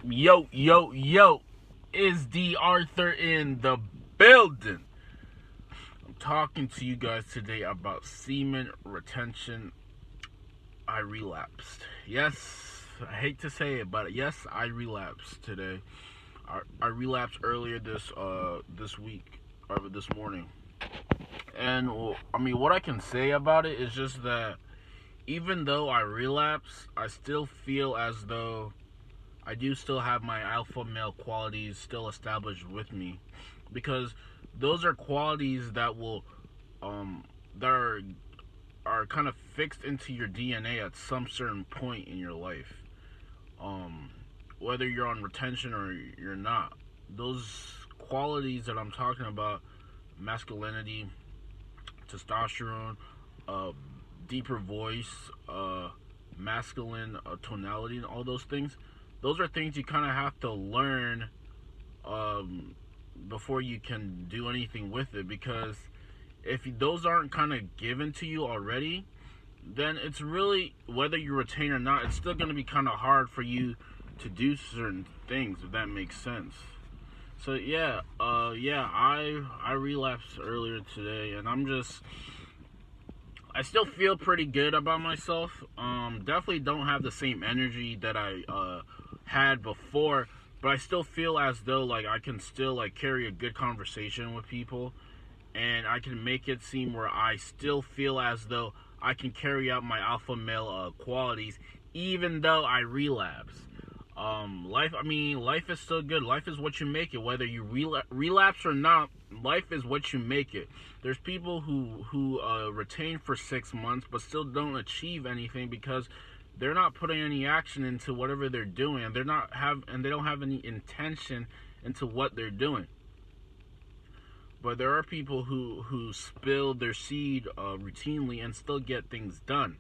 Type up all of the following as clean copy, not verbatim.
Yo, yo, yo, is D.Arthur in the building? I'm talking to you guys today about semen retention. I relapsed. Yes, I hate to say it, but yes, I relapsed today. I relapsed earlier this week or this morning. And I mean, what I can say about it is just that even though I relapse, I still feel as though I do still have my alpha male qualities still established with me, because those are qualities that will that are kind of fixed into your DNA at some certain point in your life. Um Whether you're on retention or you're not. Those qualities that I'm talking about, masculinity, testosterone, uh deeper voice, masculine tonality, and all those are things you kind of have to learn um, before you can do anything with it. Because if those aren't kind of given to you already, then it's really, whether you retain or not, it's still going to be kind of hard for you to do certain things, if that makes sense. So I relapsed earlier today, and I still feel pretty good about myself. Definitely don't have the same energy that I had before, but I still feel as though like I can still like carry a good conversation with people, and I can make it seem where I still feel as though I can carry out my alpha male qualities, even though I relapse. Life is still good. Life is what you make it, whether you relapse or not. Life is what you make it. There's people who retain for 6 months but still don't achieve anything because they're not putting any action into whatever they're doing, and they don't have any intention into what they're doing. But there are people who spill their seed routinely and still get things done.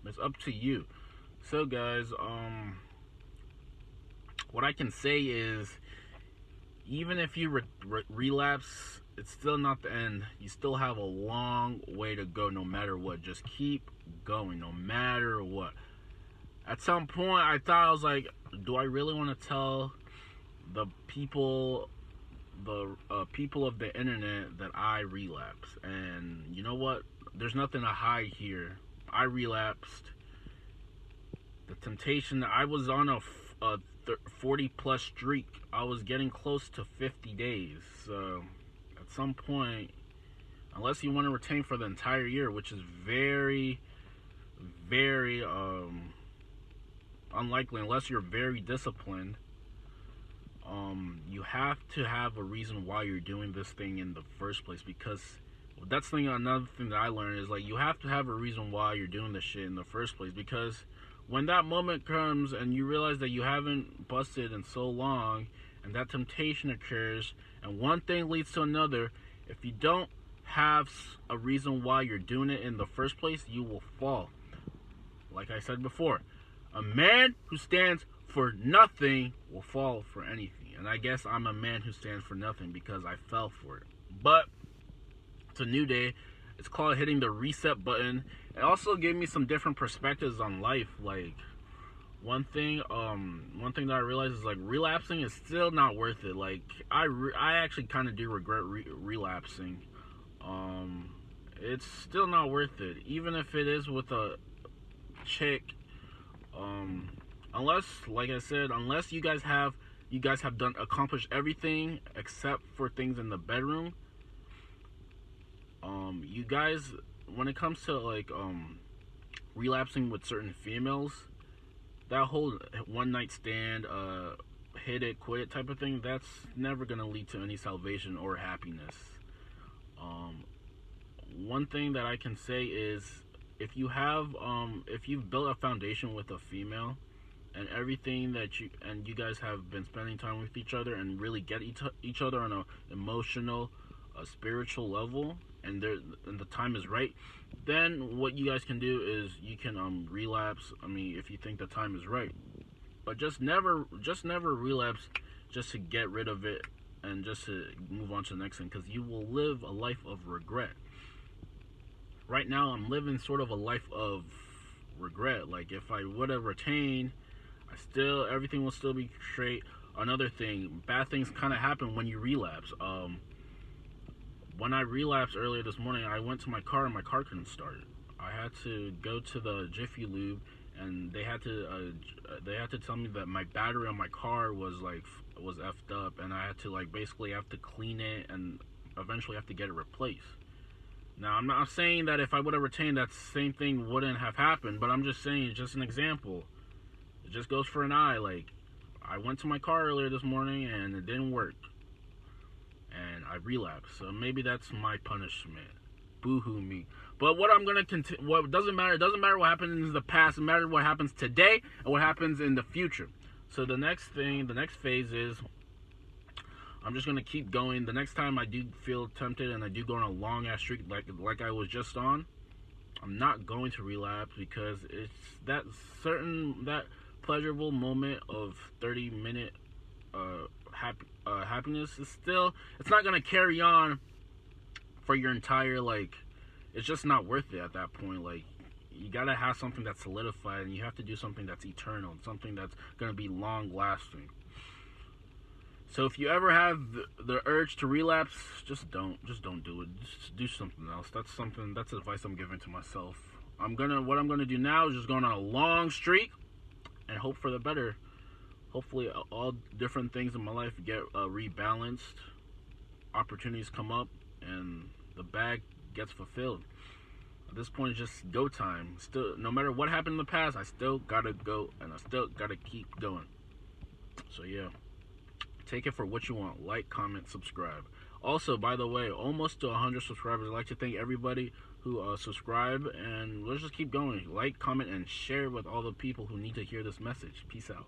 It's up to you. So guys, what I can say is, even if you relapse, it's still not the end. You still have a long way to go, no matter what. Just keep going, no matter what. At some point, I thought, I was like, do I really want to tell the people of the internet that I relapse? And you know what? There's nothing to hide here. I relapsed. The temptation that I was on a 40 plus streak. I was getting close to 50 days. So at some point, unless you want to retain for the entire year, which is very, very unlikely, unless you're very disciplined, you have to have a reason why you're doing this thing in the first place. Because another thing that I learned is, like, you have to have a reason why you're doing this shit in the first place. Because when that moment comes and you realize that you haven't busted in so long, and that temptation occurs, and one thing leads to another, if you don't have a reason why you're doing it in the first place, you will fall. Like I said before, a man who stands for nothing will fall for anything. And I guess I'm a man who stands for nothing because I fell for it. But it's a new day. It's called hitting the reset button. It also gave me some different perspectives on life. Like, one thing that I realized is, like, relapsing is still not worth it. Like, I actually kind of do regret relapsing. It's still not worth it, even if it is with a chick. Unless, like I said, unless you guys have accomplished everything except for things in the bedroom. You guys, when it comes to like relapsing with certain females, that whole one night stand, hit it, quit it type of thing, that's never gonna lead to any salvation or happiness. One thing that I can say is, if you've built a foundation with a female, and everything that you guys have been spending time with each other and really get each other on a emotional, spiritual level, and the time is right, then what you guys can do is you can relapse. I mean, if you think the time is right, but just never relapse just to get rid of it and just to move on to the next thing, because you will live a life of regret. Right now, I'm living sort of a life of regret. Like, if I would have retained, Everything will still be straight. Another thing, bad things kind of happen when you relapse. When I relapsed earlier this morning, I went to my car and my car couldn't start. I had to go to the Jiffy Lube, and they had to tell me that my battery on my car was effed up, and I had to basically have to clean it and eventually have to get it replaced. Now, I'm not saying that if I would have retained, that same thing wouldn't have happened, but I'm just saying, it's just an example. It just goes for an eye. I went to my car earlier this morning and it didn't work, and I relapsed. So maybe that's my punishment. Boo-hoo me. But what I'm gonna continue. What doesn't matter. It doesn't matter what happened in the past. It matters what happens today and what happens in the future. So the next phase is, I'm just gonna keep going. The next time I do feel tempted and I do go on a long ass streak like I was just on, I'm not going to relapse, because it's that pleasurable moment of 30-minute happiness is still, it's not gonna carry on for your entire it's just not worth it at that point. You gotta have something that's solidified, and you have to do something that's eternal, something that's gonna be long lasting. So if you ever have the urge to relapse, just don't do it. Just do something else. That's advice I'm giving to myself. What I'm gonna do now is just go on a long streak and hope for the better. Hopefully all different things in my life get rebalanced, opportunities come up, and the bag gets fulfilled. At this point, it's just go time. Still, no matter what happened in the past, I still gotta go, and I still gotta keep going. So yeah, take it for what you want. Like, comment, subscribe. Also, by the way, almost to 100 subscribers. I'd like to thank everybody who subscribe, and let's just keep going. Like, comment, and share with all the people who need to hear this message. Peace out.